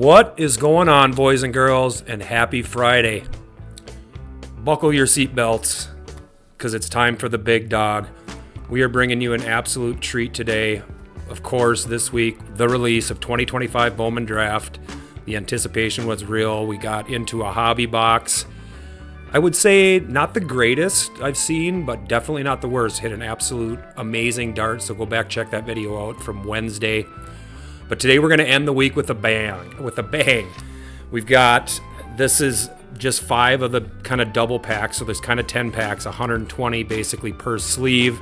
What is going on, boys and girls, and happy Friday. Buckle your seatbelts, because it's time for the big dog. We are bringing you an absolute treat today. Of course, this week, the release of 2025 Bowman Draft. The anticipation was real. We got into a hobby box. I would say not the greatest I've seen, but definitely not the worst. Hit an absolute amazing dart, so go back, check that video out from Wednesday. But today we're going to end the week with a bang. We've got, this is just 5 of the kind of double packs, so there's kind of 10 packs, 120 basically per sleeve.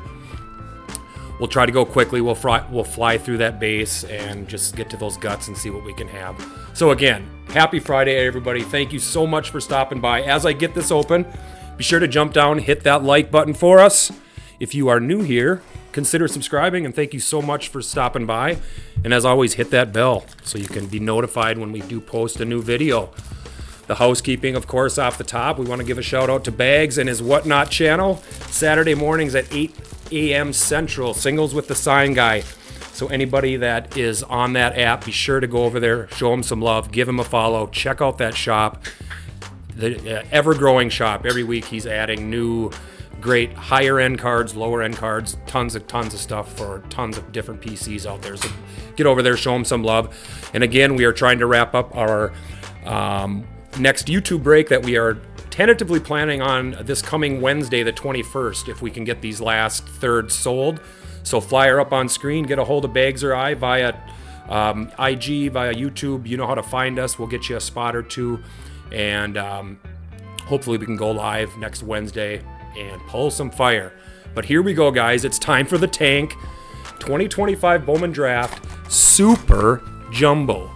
We'll try to go quickly. We'll fly through that base and just get to those guts and see what we can have. So again, happy Friday, everybody. Thank you so much for stopping by. As I get this open, be sure to jump down, hit that like button for us. If you are new here, consider subscribing, and thank you so much for stopping by. And as always, hit that bell so you can be notified when we do post a new video. The housekeeping, of course, off the top, we want to give a shout out to Bags and his Whatnot channel. Saturday mornings at 8 a.m. Central, Singles with the Sign Guy. So anybody that is on that app, be sure to go over there, show him some love, give him a follow, check out that shop. The ever-growing shop. Every week he's adding new great higher end cards, lower end cards, tons of stuff for tons of different PCs out there. So get over there, show them some love. And again, we are trying to wrap up our next YouTube break that we are tentatively planning on this coming Wednesday, the 21st, if we can get these last thirds sold. So flyer up on screen, get a hold of Bags or I via IG, via YouTube. You know how to find us. We'll get you a spot or two. And hopefully we can go live next Wednesday and pull some fire. But here we go, guys. It's time for the tank. 2025 Bowman Draft Super Jumbo.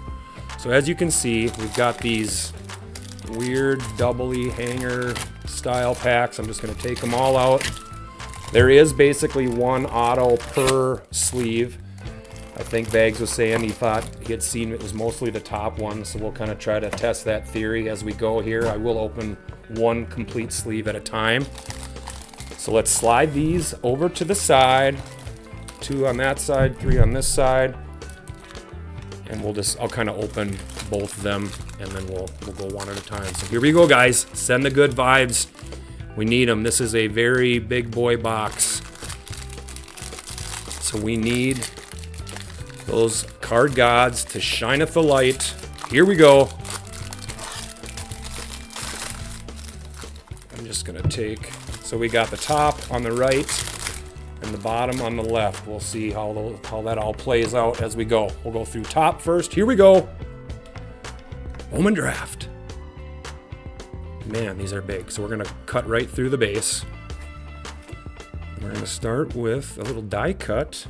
So as you can see, we've got these weird doubly hanger style packs. I'm just going to take them all out. There is basically one auto per sleeve. I think Bags was saying he thought he had seen it was mostly the top one, so we'll kind of try to test that theory as we go here. I will open one complete sleeve at a time. So let's slide these over to the side. 2 on that side, 3 on this side. And I'll kind of open both of them, and then we'll go one at a time. So here we go, guys. Send the good vibes. We need them. This is a very big boy box. So we need those card gods to shineth the light. Here we go. I'm just gonna take, so we got the top on the right and the bottom on the left. We'll see how that all plays out as we go. We'll go through top first. Here we go. Bowman Draft. Man, these are big. So we're gonna cut right through the base. We're gonna start with a little die cut.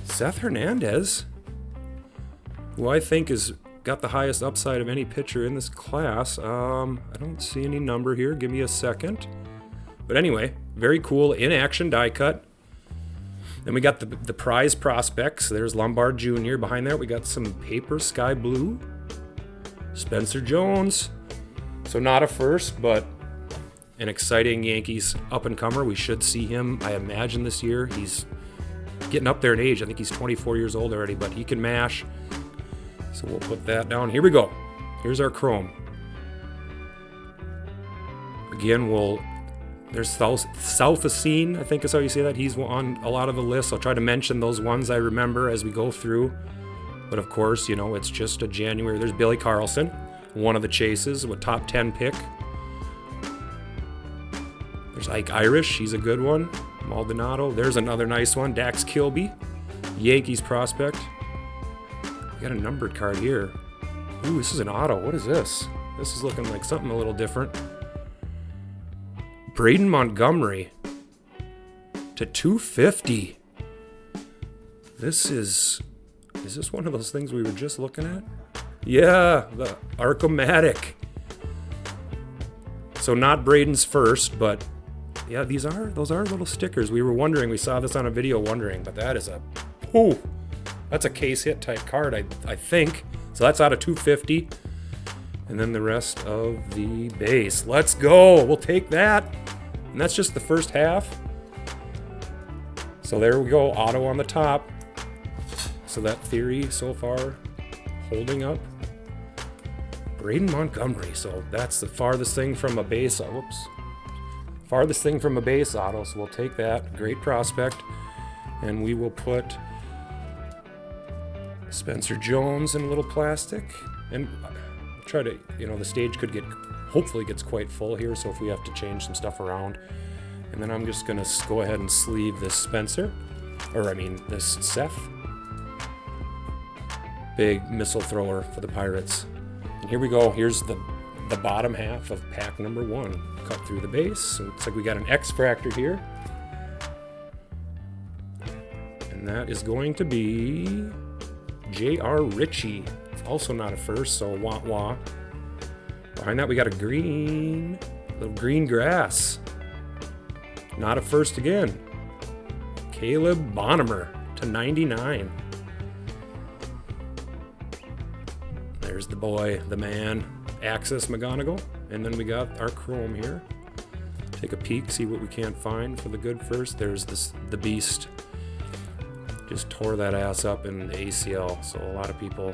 Seth Hernandez, who I think has got the highest upside of any pitcher in this class. I don't see any number here. Give me a second. But anyway, very cool in-action die cut. Then we got the prize prospects. There's Lombard Jr. Behind there, we got some paper sky blue. Spencer Jones. So not a first, but an exciting Yankees up-and-comer. We should see him, I imagine, this year. He's getting up there in age. I think he's 24 years old already, but he can mash. So we'll put that down. Here we go. Here's our chrome. Again, there's Southacene, I think is how you say that. He's on a lot of the lists. I'll try to mention those ones I remember as we go through. But of course, you know, it's just a January. There's Billy Carlson, one of the chases, with top 10 pick. There's Ike Irish, he's a good one. Maldonado, there's another nice one. Dax Kilby, Yankees prospect. We got a numbered card here. Ooh, this is an auto. What is this? This is looking like something a little different. Braden Montgomery to 250. Is this one of those things we were just looking at? Yeah, the Achromatic. So not Braden's first, but yeah, those are little stickers. We were wondering, we saw this on a video wondering, but that is that's a case hit type card, I think. So that's out of 250. And then the rest of the base. Let's go. We'll take that. And that's just the first half. So there we go. Auto on the top. So that theory so far holding up Braden Montgomery. So that's the farthest thing from a base. Farthest thing from a base auto. So we'll take that. Great prospect. And we will put Spencer Jones in a little plastic. And try to, the stage could hopefully gets quite full here. So if we have to change some stuff around. And then I'm just going to go ahead and sleeve this this Seth. Big missile thrower for the Pirates. And here we go. Here's the bottom half of pack number 1. Cut through the base. So it looks like we got an X-Fractor here. And that is going to be J.R. Ritchie. Also not a first, so wah-wah. Behind that we got a little green grass. Not a first again. Caleb Bonham /99. There's the boy, the man, Axis McGonigal. And then we got our chrome here. Take a peek, see what we can't find for the good first. There's the beast. Just tore that ass up in the ACL. So a lot of people.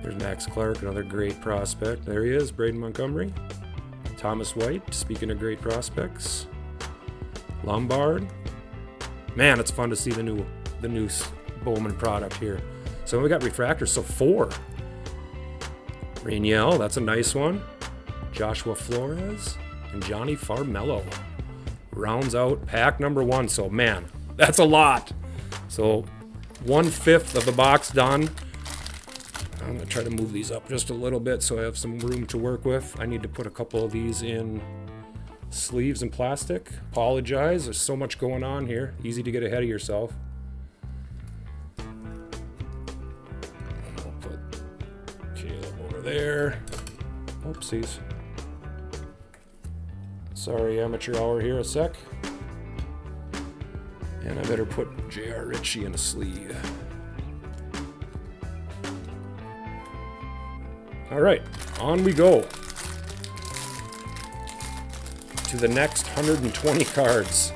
There's Max Clark, another great prospect. There he is, Braden Montgomery. Thomas White, speaking of great prospects. Lombard. Man, it's fun to see the new Bowman product here. So we got refractors, so 4. Rainiel, that's a nice one. Joshua Flores and Johnny Farmello rounds out pack number 1. So man, that's a lot. So 1/5 of the box done. I'm gonna try to move these up just a little bit so I have some room to work with. I need to put a couple of these in sleeves and plastic. Apologize, there's so much going on here. Easy to get ahead of yourself. I'll put Caleb over there. Oopsies. Sorry, amateur hour here a sec. And I better put J.R. Ritchie in a sleeve. All right, on we go to the next 120 cards.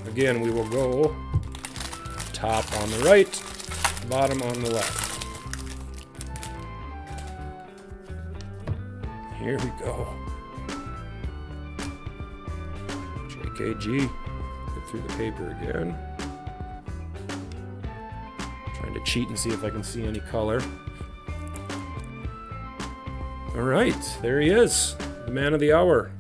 Again, we will go top on the right, bottom on the left. Here we go. JKG, get through the paper again. Trying to cheat and see if I can see any color. All right, there he is, the man of the hour.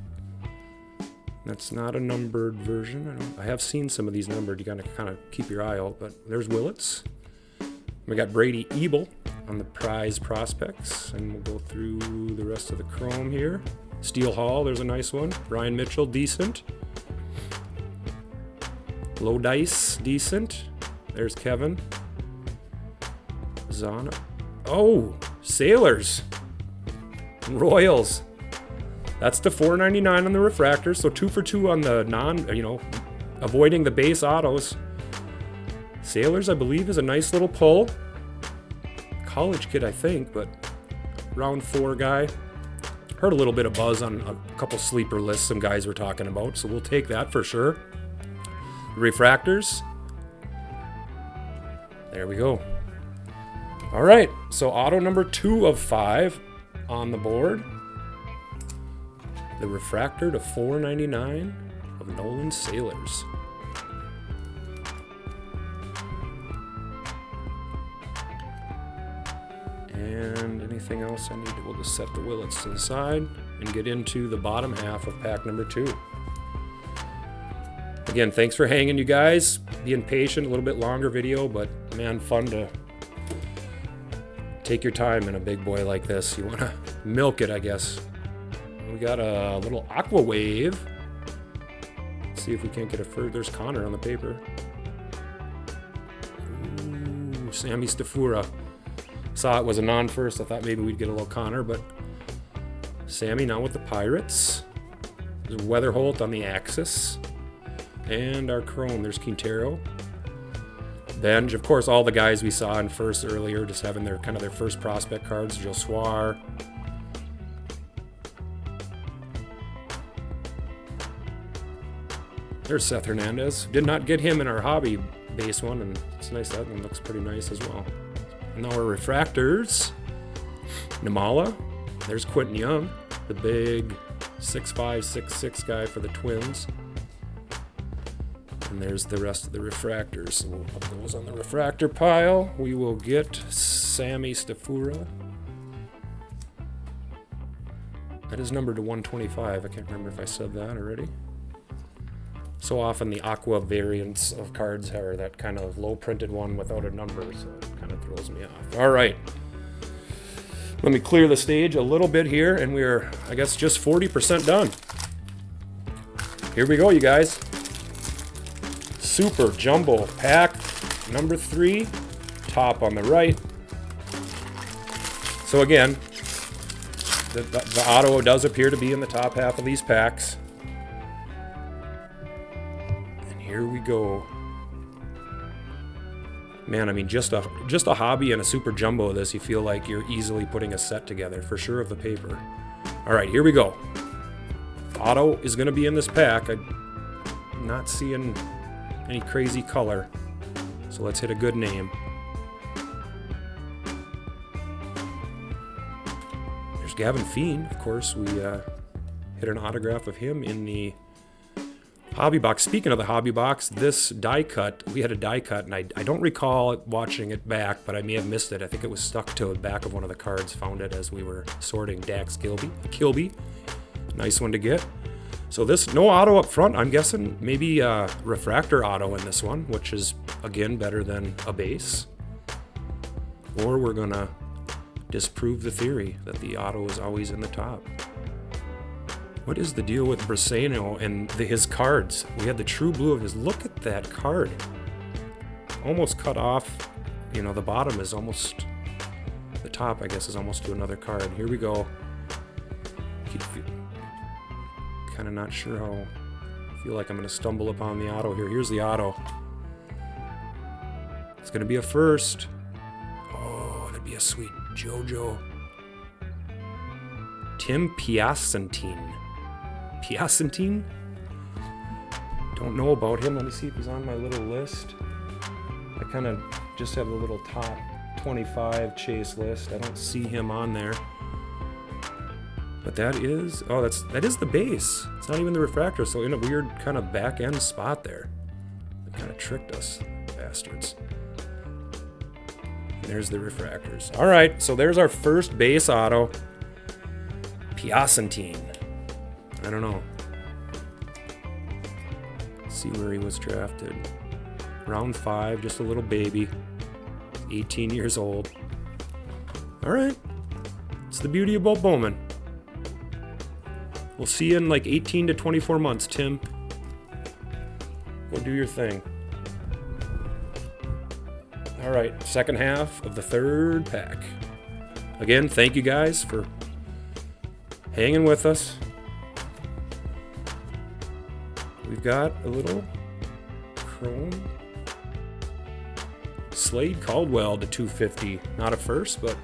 That's not a numbered version. I have seen some of these numbered. You gotta kind of keep your eye out. But there's Willits. We got Brady Ebel on the prize prospects, and we'll go through the rest of the chrome here. Steele Hall, there's a nice one. Brian Mitchell, decent. Low Dice, decent. There's Kevin. Zana. Oh, Sailors. Royals. That's the $4.99 on the refractor, so 2 for 2 on the avoiding the base autos. Sailors, I believe, is a nice little pull. College kid, I think, but round 4 guy. Heard a little bit of buzz on a couple sleeper lists some guys were talking about, so we'll take that for sure. Refractors. There we go. All right, so auto number 2 of 5 on the board. The refractor to $4.99 of Nolan Sailors. And anything else I need to, we'll just set the Willits to the side and get into the bottom half of pack number 2. Again, thanks for hanging, you guys. Being patient, a little bit longer video, but man, fun to take your time in a big boy like this. You want to milk it, I guess. We got a little Aqua Wave. Let's see if we can't get a fur. There's Connor on the paper. Ooh, Sammy Stafura. Saw it was a non-first. I thought maybe we'd get a little Connor, but Sammy now with the Pirates. There's Weatherholt on the Axis. And our chrome, there's Quintero. Benj, of course, all the guys we saw in first earlier, just having their kind of their first prospect cards. Josuar. There's Seth Hernandez. Did not get him in our hobby base one, and it's nice. That one looks pretty nice as well. Now our refractors. Namala. There's Quentin Young, the big 6'5", 6'6" guy for the Twins. And there's the rest of the refractors. So we'll put those on the refractor pile. We will get Sammy Stafura. That is numbered to 125. I can't remember if I said that already. So often the aqua variants of cards are that kind of low printed one without a number, so it kind of throws me off. All right. Let me clear the stage a little bit here, and we're, I guess, just 40% done. Here we go, you guys. Super Jumbo Pack number 3, top on the right. So again, the auto does appear to be in the top half of these packs. And here we go. Man, I mean, just a hobby and a super jumbo of this, you feel like you're easily putting a set together, for sure, of the paper. All right, here we go. Auto is going to be in this pack. I'm not seeing any crazy color, so let's hit a good name. There's Gavin Fiend, of course. We hit an autograph of him in the hobby box. Speaking of the hobby box, this die cut, we had a die cut, and I don't recall watching it back, but I may have missed it. I think it was stuck to the back of one of the cards. Found it as we were sorting Dax Kilby. Nice one to get. So this, no auto up front. I'm guessing maybe a refractor auto in this one, which is, again, better than a base. Or we're going to disprove the theory that the auto is always in the top. What is the deal with Briseno and his cards? We had the true blue of his. Look at that card. Almost cut off. You know, the bottom is almost, the top, I guess, is almost to another card. Here we go. Kind of not sure how. I feel like I'm going to stumble upon the auto here. Here's the auto. It's going to be a first. Oh, that'd be a sweet JoJo. Tim Piacentine. Piacentine? Don't know about him. Let me see if he's on my little list. I kind of just have the little top 25 chase list. I don't see him on there. But that is, oh, that is the base. It's not even the refractor, so in a weird kind of back end spot there. They kind of tricked us, bastards. And there's the refractors. All right, so there's our first base auto. Piacentine. I don't know. Let's see where he was drafted. Round 5, just a little baby. 18 years old. All right. It's the beauty about Bowman. We'll see you in like 18 to 24 months, Tim. Go do your thing. All right, second half of the third pack. Again, thank you guys for hanging with us. We've got a little chrome. Slade Caldwell to 250. Not a first, but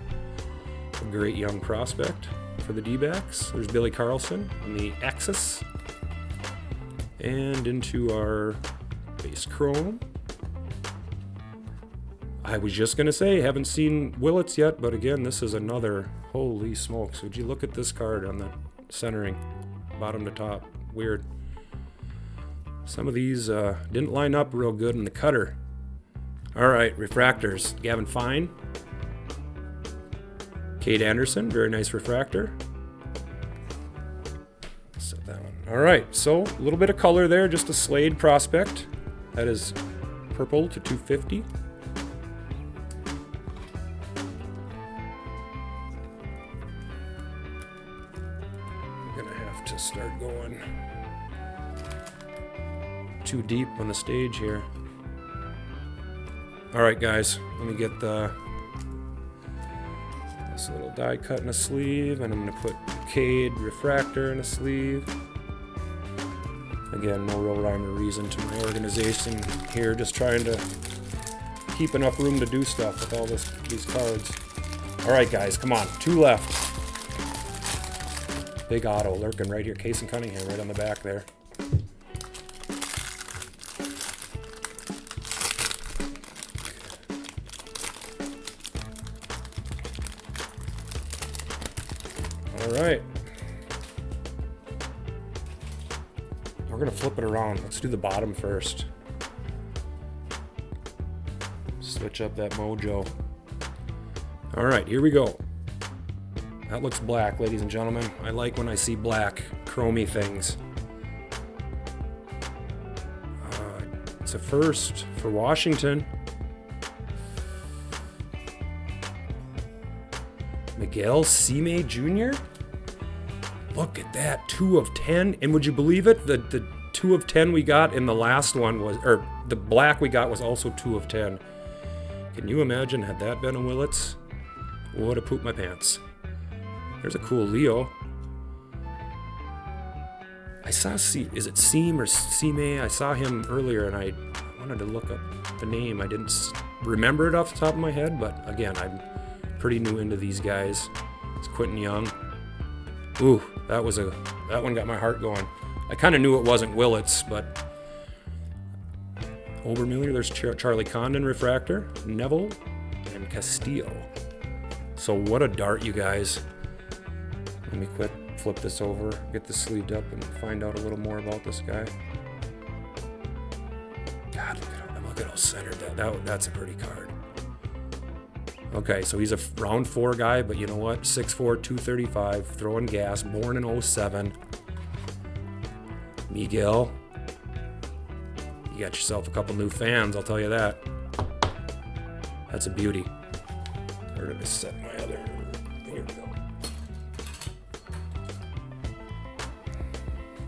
a great young prospect for the D-backs. There's Billy Carlson on the Axis. And into our base chrome. I was just going to say, haven't seen Willits yet, but again, this is another, holy smokes. Would you look at this card on the centering, bottom to top? Weird. Some of these didn't line up real good in the cutter. All right, refractors. Gavin Fine. Cade Anderson, very nice refractor. Set that one. All right, so a little bit of color there, just a Slade prospect. That is purple to 250. I'm gonna have to start going too deep on the stage here. All right, guys, let me get this little die cut in a sleeve, and I'm going to put Cade refractor in a sleeve. Again, no real rhyme or reason to my organization here, just trying to keep enough room to do stuff with all these cards. All right, guys, come on, 2 left. Big auto lurking right here, Case and Cunningham right on the back there. All right. We're going to flip it around. Let's do the bottom first. Switch up that mojo. All right, here we go. That looks black, ladies and gentlemen. I like when I see black, chromy things. It's a first for Washington. Miguel Cime Jr.? Look at that, 2 of 10. And would you believe it? The 2 of 10 we got in the last one was, or the black we got was also 2 of 10. Can you imagine, had that been a Willits? Would have pooped my pants. There's a cool Leo. I saw, is it Seam or Cime? I saw him earlier and I wanted to look up the name. I didn't remember it off the top of my head, but again, I'm pretty new into these guys. It's Quentin Young. Ooh, that one got my heart going. I kind of knew it wasn't Willits, but Obermiller, there's Charlie Condon refractor, Neville, and Castillo. So what a dart, you guys. Let me flip this over, get this sleeved up, and find out a little more about this guy. God, look at how centered that's a pretty card. Okay, so he's a round 4 guy, but you know what? 6'4", 235, throwing gas, born in 07. Miguel, you got yourself a couple new fans, I'll tell you that. That's a beauty. Where did I set my other? Here we go.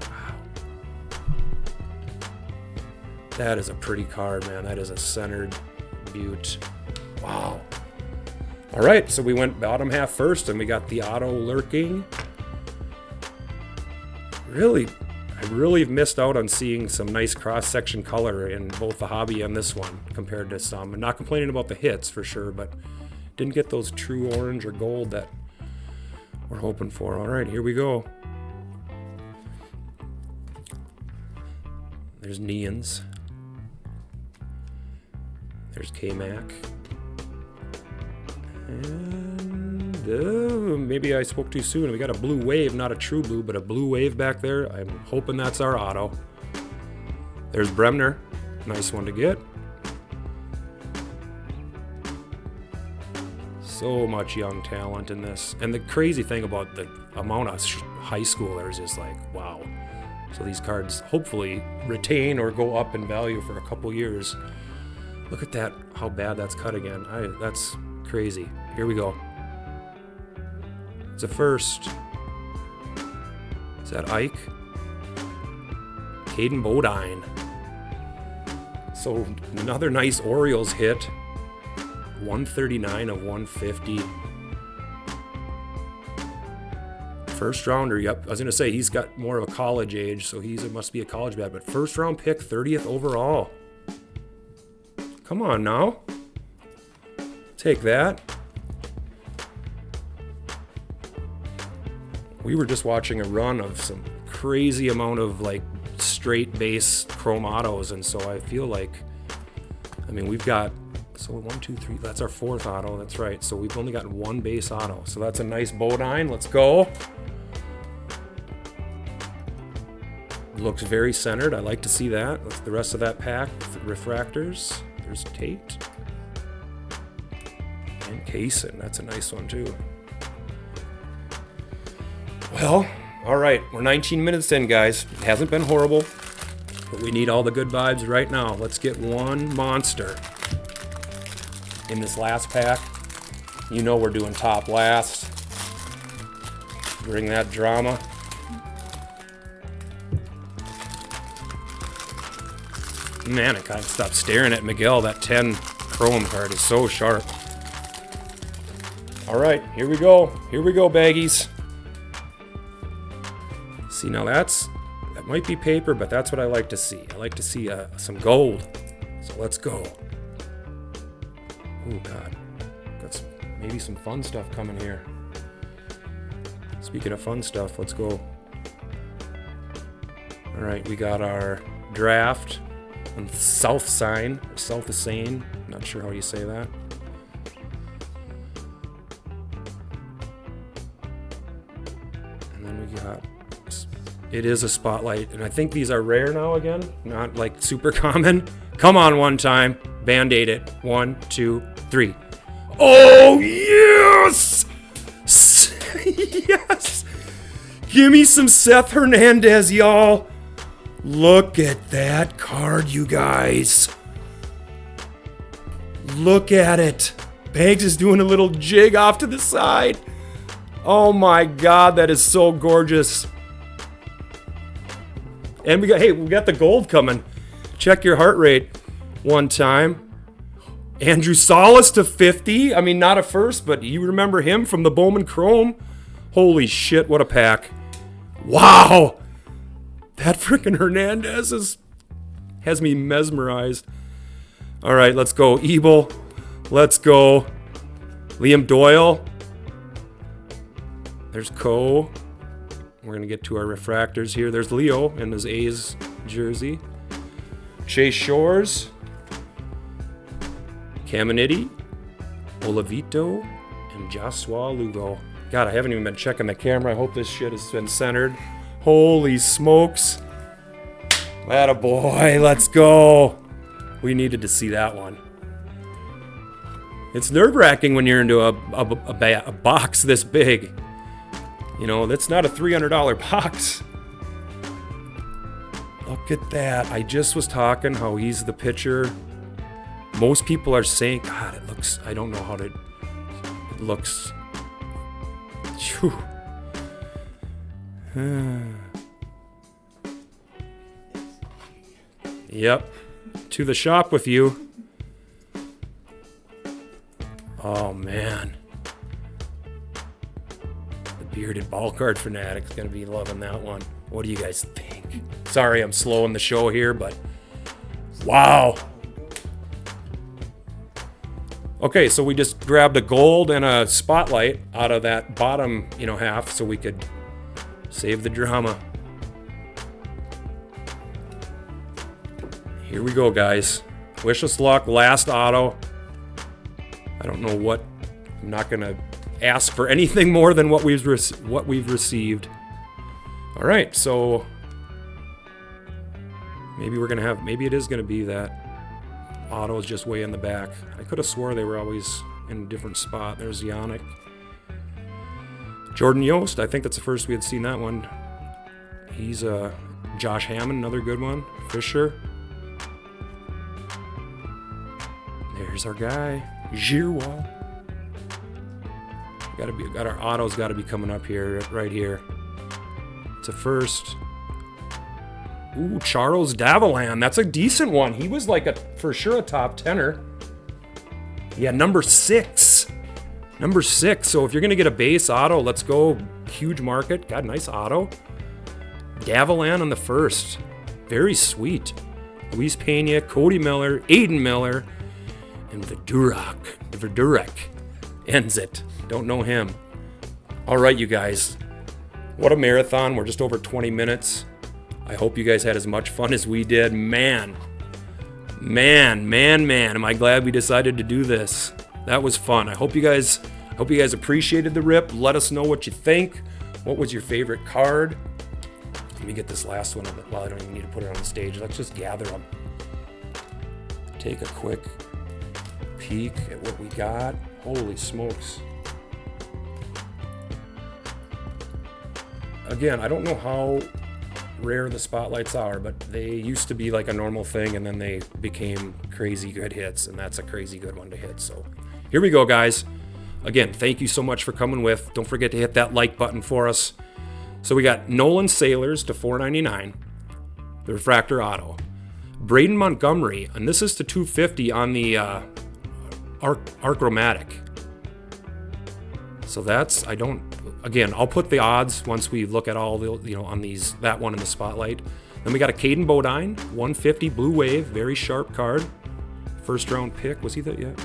Wow. That is a pretty card, man. That is a centered beaut. Wow. All right, so we went bottom half first, and we got the auto lurking. I really have missed out on seeing some nice cross-section color in both the hobby and this one compared to some. I'm not complaining about the hits for sure, but didn't get those true orange or gold that we're hoping for. All right, here we go. There's Neans. There's K-Mac. And maybe I spoke too soon. We got a blue wave, not a true blue, but a blue wave back there. I'm hoping that's our auto. There's Bremner. Nice one to get. So much young talent in this. And the crazy thing about the amount of high schoolers is like, wow. So these cards hopefully retain or go up in value for a couple years. Look at that, how bad that's cut again. That's crazy. Here we go. It's a first. Is that Ike? Caden Bodine. So another nice Orioles hit. 139 of 150. First rounder, yep. I was going to say he's got more of a college age, so it must be a college bat. But first round pick, 30th overall. Come on now. Take that. We were just watching a run of some crazy amount of like straight base chrome autos, and so I feel like, I mean, we've got, so 1, 2, 3, that's our 4th auto, that's right. So we've only gotten 1 base auto. So that's a nice Bodine. Let's go. Looks very centered. I like to see that. That's the rest of that pack. Refractors. There's Tate. And Kaysen. That's a nice one too. Well, all right. We're 19 minutes in, guys. It hasn't been horrible, but we need all the good vibes right now. Let's get one monster in this last pack. You know we're doing top last. Bring that drama. Man, I can't stop staring at Miguel. That 10 chrome card is so sharp. All right, here we go. Here we go, baggies. See, now that might be paper, but that's what I like to see. I like to see some gold. So let's go. Oh God, got maybe some fun stuff coming here. Speaking of fun stuff, let's go. All right, we got our draft on South Sign, or South Asane. Not sure how you say that. And then we got, it is a spotlight. And I think these are rare now again, not like super common. Come on one time. Band-Aid it. 1, 2, 3. Oh, yes! Yes! Give me some Seth Hernandez, y'all. Look at that card, you guys. Look at it. Banks is doing a little jig off to the side. Oh my God, that is so gorgeous. And we got the gold coming. Check your heart rate one time. Andrew Salas to 50. I mean, not a first, but you remember him from the Bowman Chrome. Holy shit, what a pack. Wow. That freaking Hernandez has me mesmerized. All right, let's go. Ebel. Let's go. Liam Doyle. There's Coe. We're going to get to our refractors here. There's Leo in his A's jersey. Chase Shores. Caminiti. Olavito. And Joshua Lugo. God, I haven't even been checking the camera. I hope this shit has been centered. Holy smokes. Attaboy, let's go. We needed to see that one. It's nerve-wracking when you're into a box this big. You know, that's not a $300 box. Look at that. I just was talking how he's the pitcher. Most people are saying, God, it looks, I don't know how to, it looks, phew. Yep. To the shop with you. Oh, man. The bearded ball card fanatic's going to be loving that one. What do you guys think? Sorry, I'm slowing the show here, but wow. Okay, so we just grabbed a gold and a spotlight out of that bottom, half so we could save the drama. Here we go, guys. Wish us luck. Last auto. I don't know what. I'm not going to ask for anything more than what we've received. All right, so maybe we're going to have, maybe it is going to be that auto is just way in the back. I could have swore they were always in a different spot. There's Yannick. Jordan Yost, I think that's the first we had seen that one. He's Josh Hammond, another good one. Fisher. There's our guy, Giroux. Got our autos got to be coming up here, right here. It's a first. Ooh, Charles Davilan. That's a decent one. He was like for sure a top 10er. Yeah, number 6. Number 6. So if you're gonna get a base auto, let's go. Huge market. Got a nice auto. Davilan on the first. Very sweet. Luis Pena, Cody Miller, Aiden Miller, and Vidurek ends it. Don't know him. All right, you guys. What a marathon. We're just over 20 minutes. I hope you guys had as much fun as we did. Man, am I glad we decided to do this. That was fun. I hope you guys appreciated the rip. Let us know what you think. What was your favorite card? Let me get this last one. Well, I don't even need to put it on the stage. Let's just gather them. Take a quick peek at what we got. Holy smokes. Again, I don't know how rare the spotlights are, but they used to be like a normal thing, and then they became crazy good hits, and that's a crazy good one to hit. So here we go, guys. Again, thank you so much for coming with. Don't forget to hit that like button for us. So we got Nolan Sailors to $4.99, the refractor auto. Braden Montgomery, and this is to $2.50 on the Achromatic. So that's, again, I'll put the odds once we look at all the, on these, that one in the spotlight. Then we got a Caden Bodine, $150 Blue Wave, very sharp card. First round pick, was he that yet?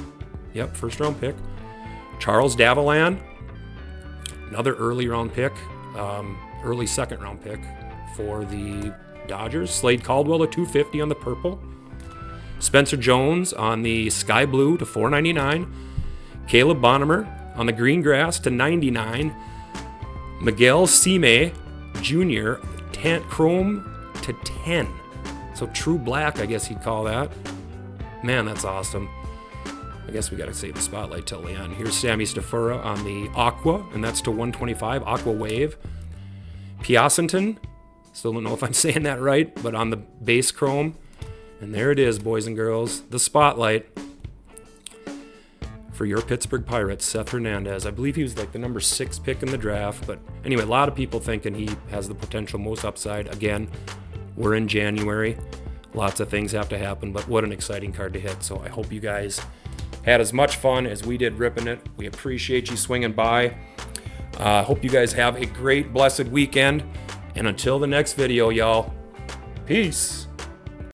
Yep, first round pick. Charles Davilan, another early round pick, early second round pick for the Dodgers. Slade Caldwell to $250 on the purple. Spencer Jones on the sky blue to $4.99. Caleb Bonnemer on the green grass to $99. Miguel Cime Jr., Chrome to 10. So true black, I guess you'd call that. Man, that's awesome. I guess we got to save the spotlight till the end. Here's Sammy Stafura on the Aqua, and that's to 125, Aqua Wave. Piacenton, still don't know if I'm saying that right, but on the base chrome. And there it is, boys and girls, the spotlight for your Pittsburgh Pirates, Seth Hernandez. I believe he was like the number 6 pick in the draft, but anyway, a lot of people thinking he has the potential most upside. Again, we're in January. Lots of things have to happen, but what an exciting card to hit. So I hope you guys had as much fun as we did ripping it. We appreciate you swinging by. Hope you guys have a great, blessed weekend. And until the next video, y'all, peace.